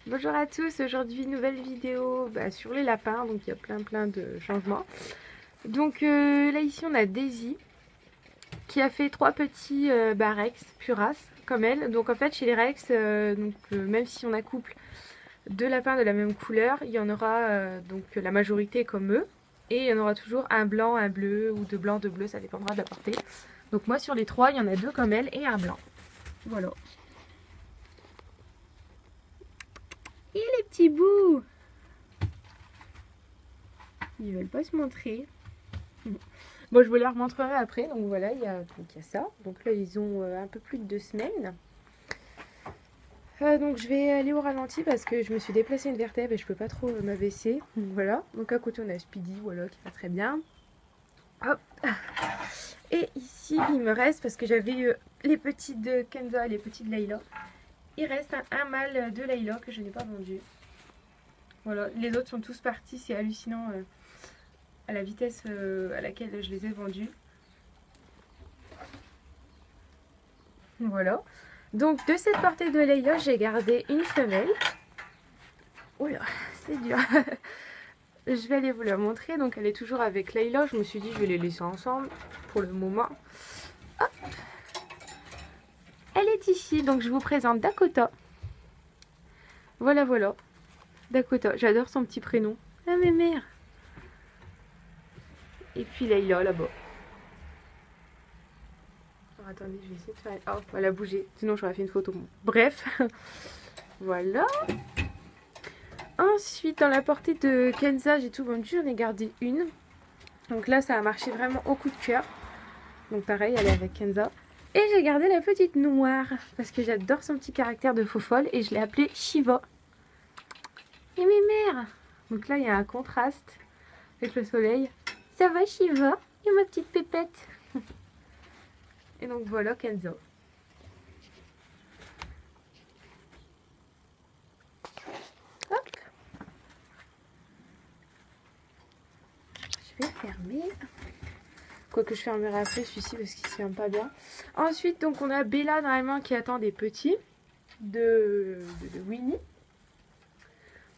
Bonjour à tous, aujourd'hui nouvelle vidéo sur les lapins, donc il y a plein de changements. Donc là ici on a Daisy qui a fait 3 petits Rex Puras comme elle. Donc en fait chez les Rex, même si on accouple 2 lapins de la même couleur, il y en aura donc la majorité comme eux. Et il y en aura toujours un blanc, un bleu ou 2 blancs, 2 bleus, ça dépendra de la portée. Donc moi sur les 3 il y en a 2 comme elle et un blanc. Voilà. Et les petits bouts, ils veulent pas se montrer. Bon, je vous les remontrerai après. Donc voilà, il y a ça. Donc là, ils ont un peu plus de 2 semaines. Donc je vais aller au ralenti parce que je me suis déplacée une vertèbre et je peux pas trop m'abaisser. Donc voilà. Donc à côté, on a Speedy, voilà, qui va très bien. Hop. Et ici, il me reste, parce que j'avais les petits de Kenza et les petits de Layla. Il reste un mâle de Layla que je n'ai pas vendu. Voilà, les autres sont tous partis, c'est hallucinant à la vitesse à laquelle je les ai vendus. Voilà. Donc de cette portée de Layla, j'ai gardé une femelle. Oula, c'est dur. Je vais aller vous la montrer. Donc elle est toujours avec Layla. Je me suis dit je vais les laisser ensemble pour le moment. Hop. Elle est ici, donc je vous présente Dakota. Voilà. Dakota, j'adore son petit prénom. Ah mes mères. Et puis Layla là-bas. Alors, attendez, je vais essayer de faire... Oh, elle a bougé. Sinon j'aurais fait une photo. Bref. Voilà. Ensuite, dans la portée de Kenza, j'ai tout vendu. J'en ai gardé une. Donc là, ça a marché vraiment au coup de cœur. Donc pareil, elle est avec Kenza. Et j'ai gardé la petite noire. Parce que j'adore son petit caractère de faux folle. Et je l'ai appelée Shiva. Et mes mères. Donc là, il y a un contraste avec le soleil. Ça va, Shiva? Et ma petite pépette. Et donc voilà Kenza. Hop. Je vais fermer. Quoique je fermerai après celui-ci parce qu'il ne se ferme pas bien. Ensuite, donc on a Bella normalement qui attend des petits de Winnie.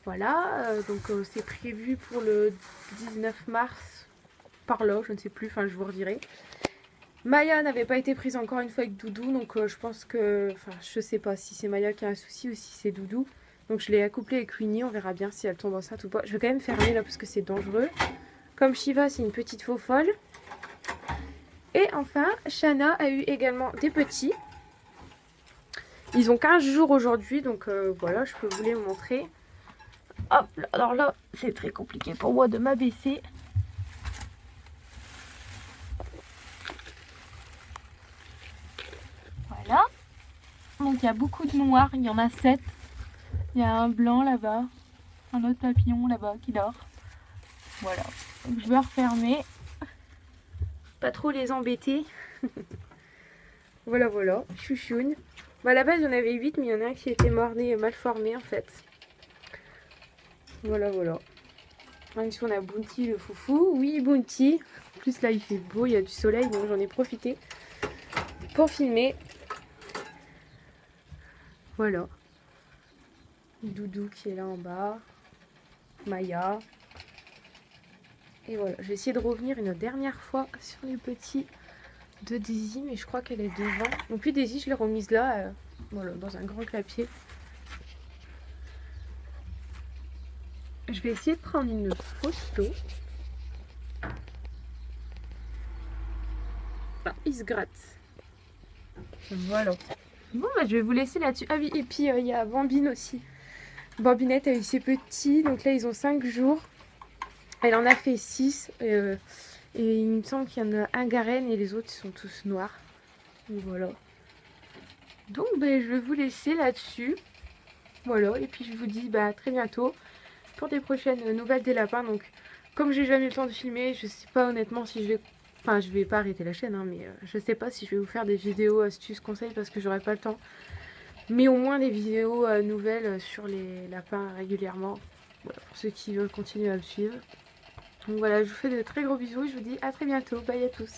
Voilà, donc c'est prévu pour le 19 mars, par là, je ne sais plus, enfin je vous redirai. Maya n'avait pas été prise encore une fois avec Doudou, donc je pense que, enfin je sais pas si c'est Maya qui a un souci ou si c'est Doudou. Donc je l'ai accouplée avec Winnie, on verra bien si elle tombe enceinte ou pas. Je vais quand même fermer là parce que c'est dangereux. Comme Shiva, c'est une petite faux folle. Et enfin, Shana a eu également des petits. Ils ont 15 jours aujourd'hui, donc voilà, je peux vous les montrer. Hop, alors là, c'est très compliqué pour moi de m'abaisser. Voilà. Donc il y a beaucoup de noirs, il y en a 7. Il y a un blanc là-bas, un autre papillon là-bas qui dort. Voilà. Donc je vais refermer. Pas trop les embêter. Voilà, chouchoune. À la base, j'en avais 8, mais il y en a un qui était mort-né, mal formé en fait. Voilà. Ici, on a Bounty le foufou. Oui, Bounty. En plus, là, il fait beau, il y a du soleil, donc j'en ai profité pour filmer. Voilà. Doudou qui est là en bas. Maya. Et voilà, je vais essayer de revenir une dernière fois sur les petits de Daisy, mais je crois qu'elle est devant. Donc puis Daisy, je l'ai remise là, voilà, dans un grand clapier. Je vais essayer de prendre une photo. Ah, il se gratte. Voilà. Bon, bah, je vais vous laisser là-dessus. Ah oui, et puis il y a Bambine aussi. Bambinette a eu ses petits, donc là ils ont 5 jours. Elle en a fait 6. Et il me semble qu'il y en a un garenne et les autres sont tous noirs. Donc voilà. Donc je vais vous laisser là-dessus. Voilà, et puis je vous dis à très bientôt pour des prochaines nouvelles des lapins. Donc comme j'ai jamais eu le temps de filmer, je sais pas honnêtement si je vais... Enfin je vais pas arrêter la chaîne, hein, mais je sais pas si je vais vous faire des vidéos astuces, conseils parce que j'aurai pas le temps. Mais au moins des vidéos nouvelles sur les lapins régulièrement. Voilà, pour ceux qui veulent continuer à me suivre. Donc voilà, je vous fais de très gros bisous et je vous dis à très bientôt. Bye à tous.